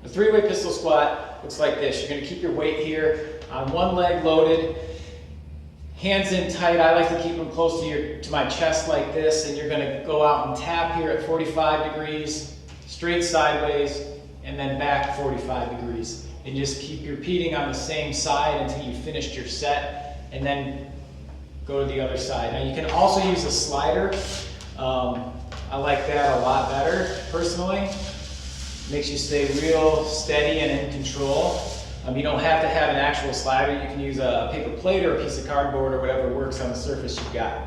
The three-way pistol squat looks like this. You're going to keep your weight here on one leg loaded, hands in tight. I like to keep them close to my chest like this, and you're going to go out and tap here at 45 degrees, straight sideways, and then back 45 degrees. And just keep repeating on the same side until you finished your set, and then go to the other side. Now you can also use a slider. I like that a lot better, personally. Makes you stay real steady and in control. You don't have to have an actual slider. You can use a paper plate or a piece of cardboard or whatever works on the surface you've got.